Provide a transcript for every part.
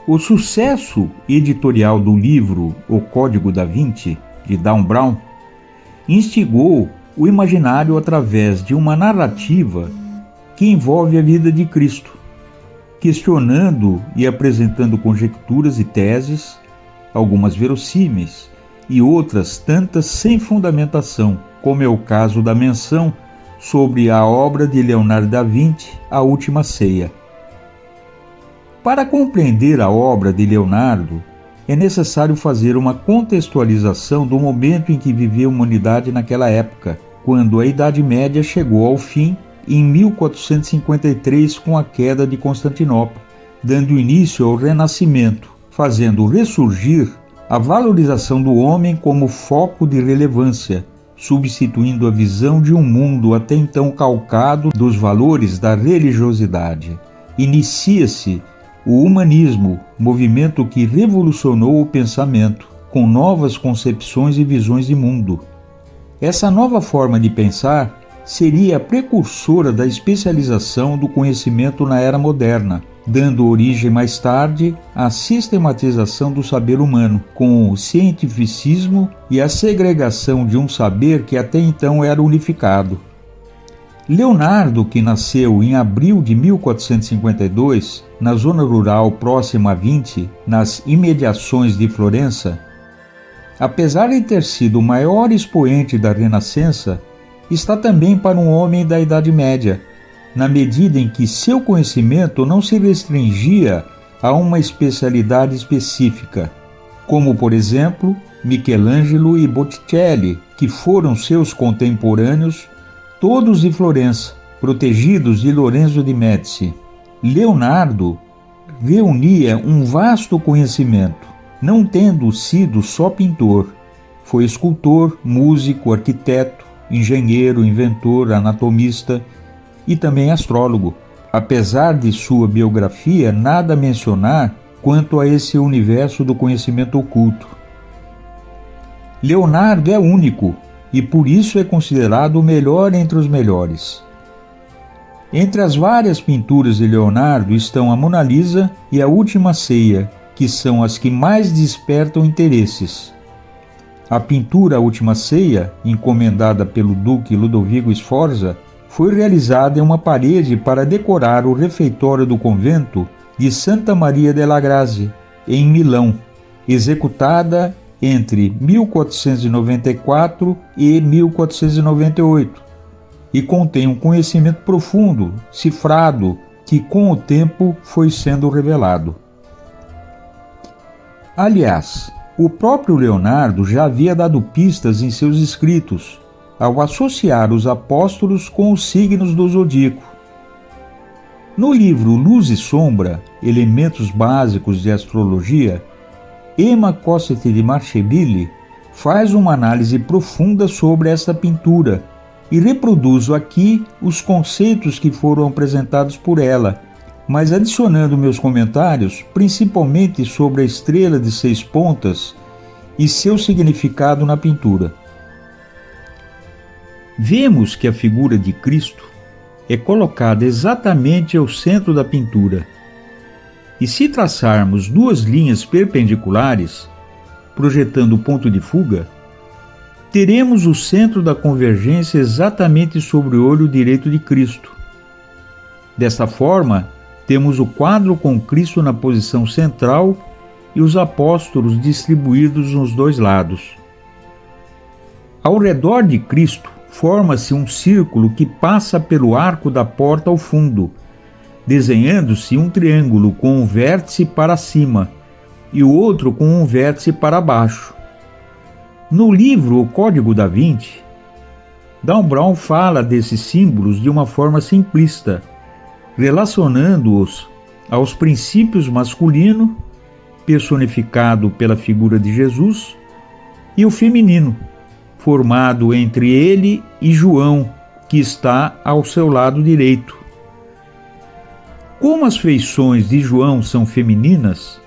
O sucesso editorial do livro O Código da Vinci, de Dan Brown, instigou o imaginário através de uma narrativa que envolve a vida de Cristo, questionando e apresentando conjecturas e teses, algumas verossímeis e outras tantas sem fundamentação, como é o caso da menção sobre a obra de Leonardo da Vinci, A Última Ceia. Para compreender a obra de Leonardo, é necessário fazer uma contextualização do momento em que vivia a humanidade naquela época, quando a Idade Média chegou ao fim em 1453 com a queda de Constantinopla, dando início ao Renascimento, fazendo ressurgir a valorização do homem como foco de relevância, substituindo a visão de um mundo até então calcado dos valores da religiosidade. Inicia-se o humanismo, movimento que revolucionou o pensamento, com novas concepções e visões de mundo. Essa nova forma de pensar seria a precursora da especialização do conhecimento na era moderna, dando origem mais tarde à sistematização do saber humano, com o cientificismo e a segregação de um saber que até então era unificado. Leonardo, que nasceu em abril de 1452, na zona rural próxima a Vinci, nas imediações de Florença, apesar de ter sido o maior expoente da Renascença, está também para um homem da Idade Média, na medida em que seu conhecimento não se restringia a uma especialidade específica, como, por exemplo, Michelangelo e Botticelli, que foram seus contemporâneos, todos de Florença, protegidos de Lorenzo de Médici. Leonardo reunia um vasto conhecimento, não tendo sido só pintor. Foi escultor, músico, arquiteto, engenheiro, inventor, anatomista e também astrólogo. Apesar de sua biografia nada mencionar quanto a esse universo do conhecimento oculto. Leonardo é único e por isso é considerado o melhor entre os melhores. Entre as várias pinturas de Leonardo estão a Mona Lisa e a Última Ceia, que são as que mais despertam interesses. A pintura A Última Ceia, encomendada pelo duque Ludovico Sforza, foi realizada em uma parede para decorar o refeitório do convento de Santa Maria della Grazie, em Milão, executada entre 1494 e 1498, e contém um conhecimento profundo, cifrado, que com o tempo foi sendo revelado. Aliás, o próprio Leonardo já havia dado pistas em seus escritos, ao associar os apóstolos com os signos do zodíaco. No livro Luz e Sombra, Elementos Básicos de Astrologia, Emma Cossette de Marcheville faz uma análise profunda sobre esta pintura e reproduzo aqui os conceitos que foram apresentados por ela, mas adicionando meus comentários principalmente sobre a estrela de 6 pontas e seu significado na pintura. Vemos que a figura de Cristo é colocada exatamente ao centro da pintura. E se traçarmos 2 linhas perpendiculares, projetando o ponto de fuga, teremos o centro da convergência exatamente sobre o olho direito de Cristo. Desta forma, temos o quadro com Cristo na posição central e os apóstolos distribuídos nos 2 lados. Ao redor de Cristo, forma-se um círculo que passa pelo arco da porta ao fundo, desenhando-se um triângulo com um vértice para cima e o outro com um vértice para baixo. No livro O Código da Vinci, Dan Brown fala desses símbolos de uma forma simplista, relacionando-os aos princípios masculino, personificado pela figura de Jesus, e o feminino, formado entre ele e João, que está ao seu lado direito. Como as feições de João são femininas,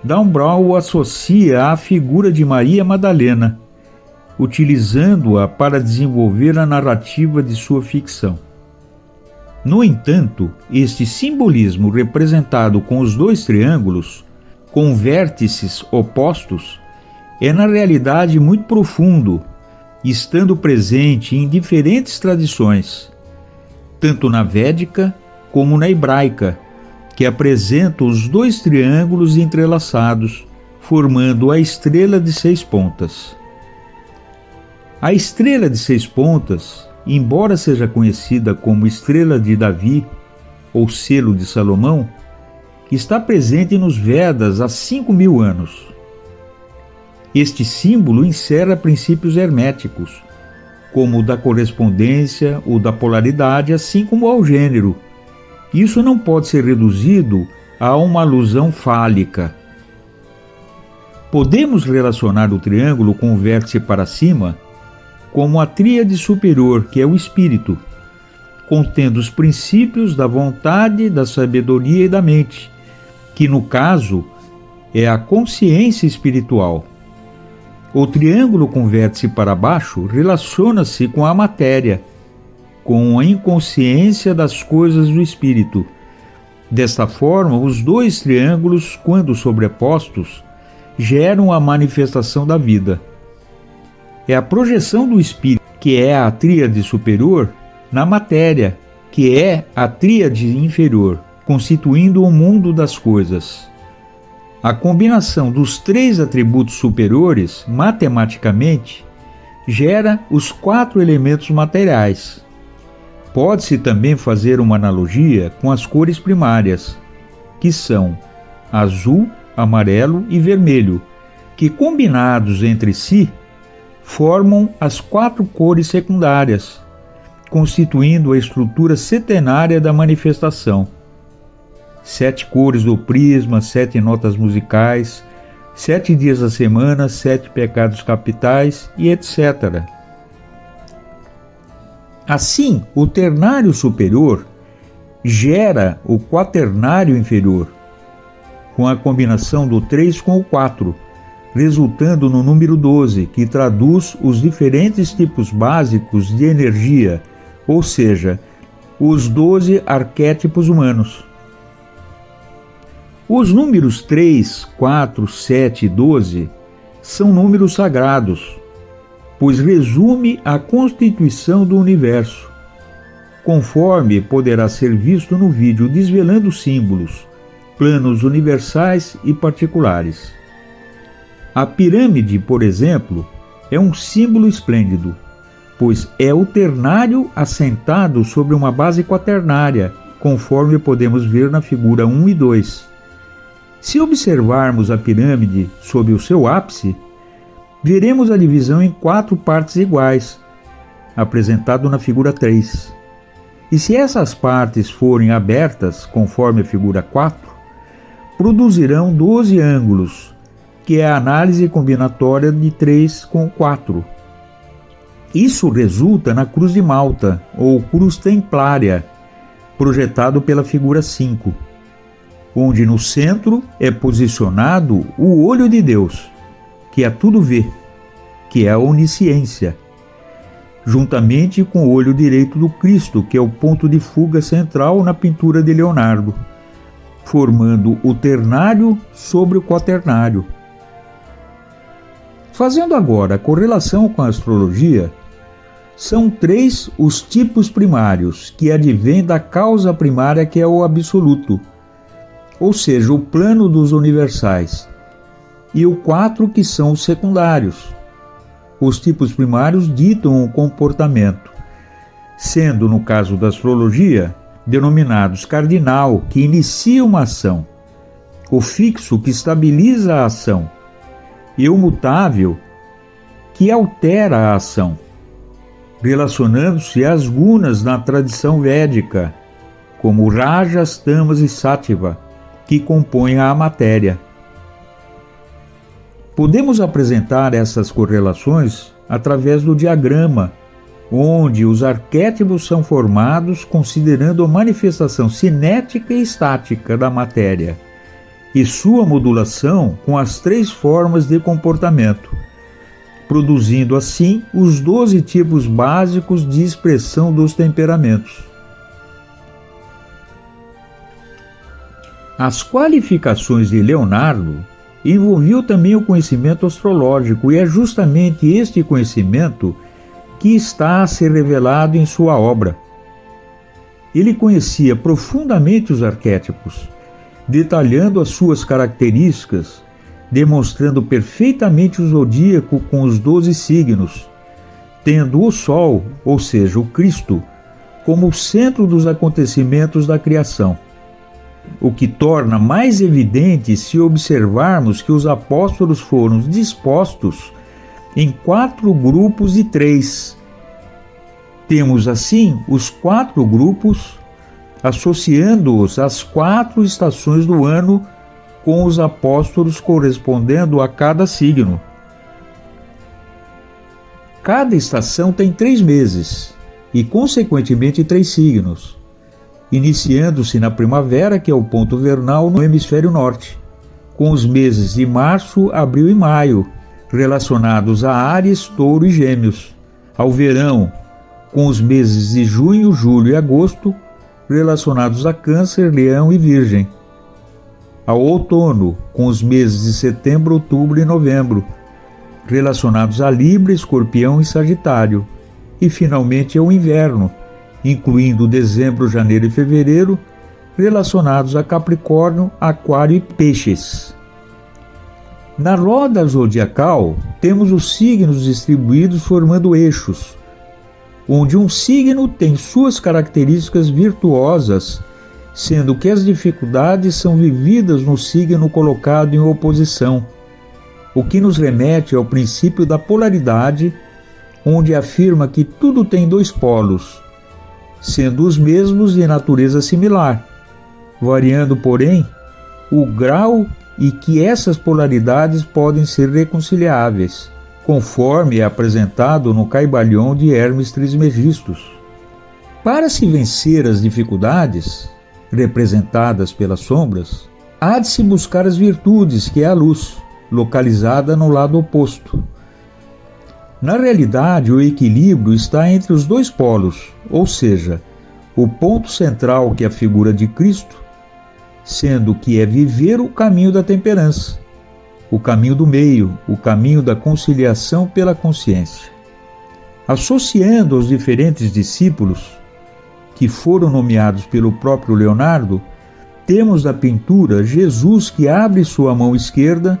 Dan Brown o associa à figura de Maria Madalena, utilizando-a para desenvolver a narrativa de sua ficção. No entanto, este simbolismo representado com os 2 triângulos com vértices opostos, é na realidade muito profundo, estando presente em diferentes tradições, tanto na védica como na hebraica, que apresenta os dois triângulos entrelaçados, formando a estrela de 6 pontas. A estrela de 6 pontas, embora seja conhecida como estrela de Davi ou selo de Salomão, está presente nos Vedas há 5.000 anos. Este símbolo encerra princípios herméticos, como o da correspondência, o da polaridade, assim como ao gênero. Isso não pode ser reduzido a uma alusão fálica. Podemos relacionar o triângulo com o vértice para cima como a tríade superior, que é o espírito, contendo os princípios da vontade, da sabedoria e da mente, que no caso é a consciência espiritual. O triângulo com vértice para baixo relaciona-se com a matéria, com a inconsciência das coisas do espírito. Desta forma, os dois triângulos, quando sobrepostos, geram a manifestação da vida. É a projeção do espírito, que é a tríade superior, na matéria, que é a tríade inferior, constituindo o mundo das coisas. A combinação dos 3 atributos superiores, matematicamente, gera os 4 elementos materiais. Pode-se também fazer uma analogia com as cores primárias, que são azul, amarelo e vermelho, que combinados entre si formam as 4 cores secundárias, constituindo a estrutura setenária da manifestação. 7 cores do prisma, 7 notas musicais, 7 dias da semana, 7 pecados capitais e etc. Assim, o ternário superior gera o quaternário inferior, com a combinação do 3 com o 4, resultando no número 12, que traduz os diferentes tipos básicos de energia, ou seja, os 12 arquétipos humanos. Os números 3, 4, 7 e 12 são números sagrados, pois resume a constituição do universo, conforme poderá ser visto no vídeo desvelando símbolos, planos universais e particulares. A pirâmide, por exemplo, é um símbolo esplêndido, pois é o ternário assentado sobre uma base quaternária, conforme podemos ver na figura 1 e 2. Se observarmos a pirâmide sob o seu ápice, veremos a divisão em 4 partes iguais, apresentado na figura 3. E se essas partes forem abertas, conforme a figura 4, produzirão 12 ângulos, que é a análise combinatória de 3 com 4. Isso resulta na cruz de Malta, ou cruz templária, projetado pela figura 5, onde no centro é posicionado o olho de Deus, que a tudo vê, que é a onisciência, juntamente com o olho direito do Cristo, que é o ponto de fuga central na pintura de Leonardo, formando o ternário sobre o quaternário. Fazendo agora a correlação com a astrologia, são 3 os tipos primários que advêm da causa primária, que é o absoluto, ou seja, o plano dos universais, e o 4 que são os secundários. Os tipos primários ditam o comportamento, sendo, no caso da astrologia, denominados cardinal, que inicia uma ação, o fixo, que estabiliza a ação, e o mutável, que altera a ação, relacionando-se às gunas na tradição védica, como rajas, tamas e sattva, que compõem a matéria. Podemos apresentar essas correlações através do diagrama, onde os arquétipos são formados considerando a manifestação cinética e estática da matéria e sua modulação com as 3 formas de comportamento, produzindo assim os 12 tipos básicos de expressão dos temperamentos. As qualificações de Leonardo envolviam também o conhecimento astrológico, e é justamente este conhecimento que está a ser revelado em sua obra. Ele conhecia profundamente os arquétipos, detalhando as suas características, demonstrando perfeitamente o zodíaco com os 12 signos, tendo o Sol, ou seja, o Cristo, como o centro dos acontecimentos da criação. O que torna mais evidente se observarmos que os apóstolos foram dispostos em 4 grupos de 3. Temos assim os 4 grupos, associando-os às 4 estações do ano, com os apóstolos correspondendo a cada signo. Cada estação tem 3 meses e, consequentemente, 3 signos, iniciando-se na primavera, que é o ponto vernal no hemisfério norte, com os meses de março, abril e maio, relacionados a Áries, Touro e Gêmeos, ao verão, com os meses de junho, julho e agosto, relacionados a Câncer, Leão e Virgem, ao outono, com os meses de setembro, outubro e novembro, relacionados a Libra, Escorpião e Sagitário, e finalmente ao inverno, incluindo dezembro, janeiro e fevereiro, relacionados a Capricórnio, Aquário e Peixes. Na roda zodiacal, temos os signos distribuídos formando eixos, onde um signo tem suas características virtuosas, sendo que as dificuldades são vividas no signo colocado em oposição, o que nos remete ao princípio da polaridade, onde afirma que tudo tem 2 polos, sendo os mesmos de natureza similar, variando, porém, o grau e que essas polaridades podem ser reconciliáveis, conforme é apresentado no Caibalion de Hermes Trismegistus. Para se vencer as dificuldades, representadas pelas sombras, há de se buscar as virtudes, que é a luz, localizada no lado oposto. Na realidade, o equilíbrio está entre os 2 polos, ou seja, o ponto central, que é a figura de Cristo, sendo que é viver o caminho da temperança, o caminho do meio, o caminho da conciliação pela consciência. Associando os diferentes discípulos, que foram nomeados pelo próprio Leonardo, temos na pintura Jesus que abre sua mão esquerda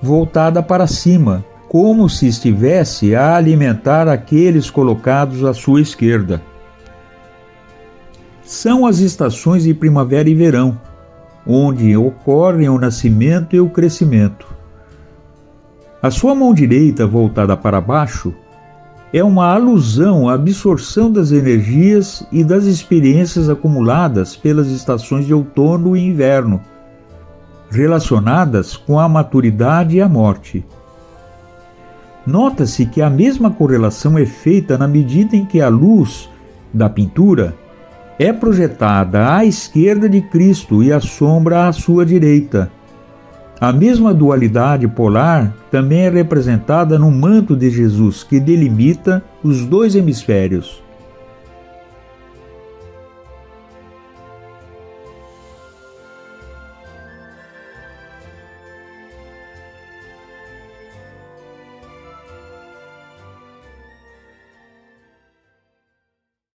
voltada para cima, como se estivesse a alimentar aqueles colocados à sua esquerda. São as estações de primavera e verão, onde ocorrem o nascimento e o crescimento. A sua mão direita voltada para baixo é uma alusão à absorção das energias e das experiências acumuladas pelas estações de outono e inverno, relacionadas com a maturidade e a morte. Nota-se que a mesma correlação é feita na medida em que a luz da pintura é projetada à esquerda de Cristo e a sombra à sua direita. A mesma dualidade polar também é representada no manto de Jesus, que delimita os 2 hemisférios.